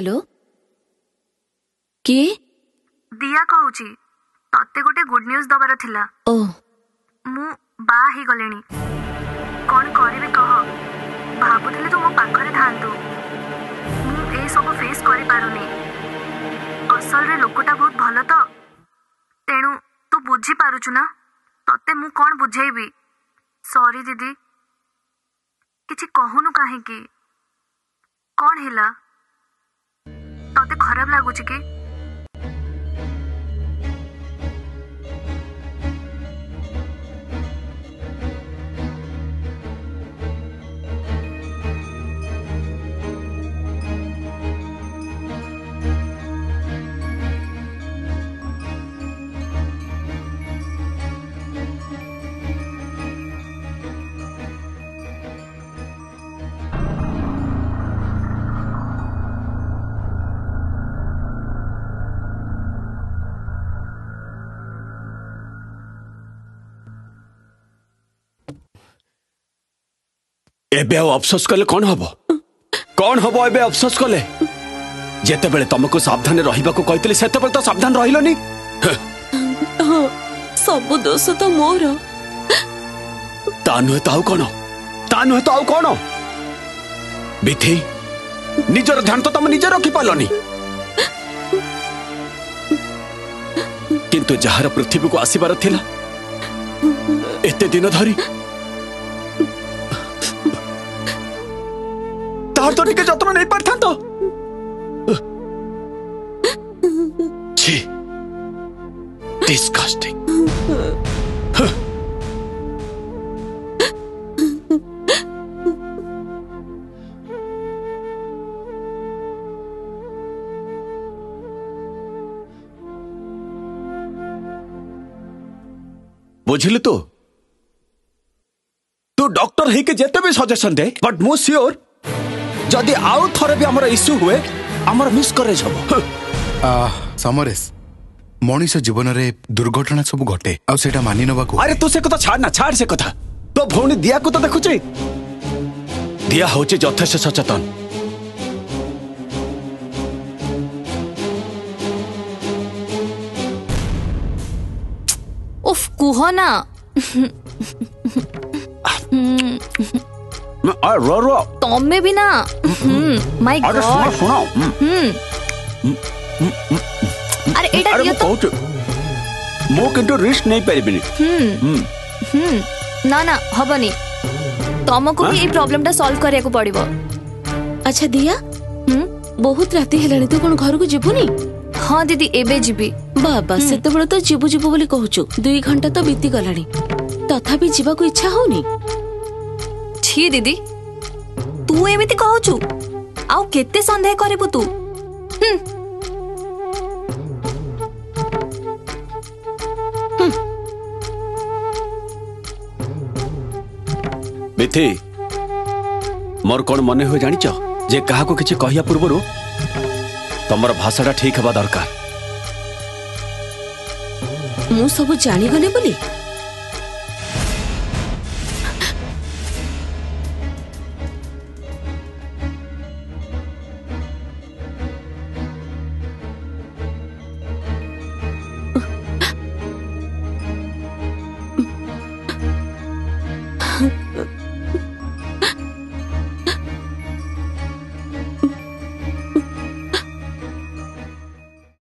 Hello किए दिया कहूची तत्ते गोटे गुड न्यूज दबार थिला। ओ मु बा ही गलेनी कौन करिवे कह भाबुथिले तो मो पाखरे थांतु मु ए सब फेस करि पारुनी असल रे लोकटा बहुत भलो तो तेणु तू बुझी पारुछु ना तत्ते मु कौन बुझेबी सॉरी दीदी किछि कहूनु काहे की कौन हिला तते खराब लागुछि की एबे अफसोस कले कौन हम एबे अफसोस कले जेते बेले तुमको सावधान रहिबा को कहतली सेते बेले तो सावधान रहिलोनी। हाँ सब दोष तो मोर ता नुहे तो आउ कौन बिथी निजर ध्यान तो तुम निजे रखी पालनी किंतु जहार पृथ्वी को आसीबार थिला एते दिन धरी तार तो टिके जत्न नहीं पारथा तो छी डिस्गस्टिंग। बुझिल तू डॉक्टर ही के जेते भी सजेशन दे बट मु श्योर जदि आउ थरे भी हमर इश्यू हुए हमर मिस करे जब समरेश मनीष जीवन रे दुर्घटना सब घटे आ सेटा मानि नबा को। अरे तू से कथा छाड़ से कथा तो भौणी दिया को तो देखुचे दिया होचे यथेष्ट सचेतन उफ कुह ना रो तमे भी ना माय गॉड सुनो अरे एटा दियो तो मो किंतु रिस्क नहीं परिबिनी ना ना हबनी तमको भी ए प्रॉब्लम टा सॉल्व करिया को पड़िबो। अच्छा दिया बहुत राती हेलानी तू कोन घर को जिबुनी। हाँ दीदी एबे जीबी बाबा सेते बळे तो जीबु बोली कहूचु 2 घंटा तो बीती गलानी तथापि जीवा को इच्छा होनी। छी दीदी तू एमिति कहूचु आउ केते संदेह करबु तू बिथी मोर कौन मने हो जानिच जे कहा को किछि कहिया पूर्वरु तमर भाषाटा ठीक हवा दरकार मु सब जानी गले बोली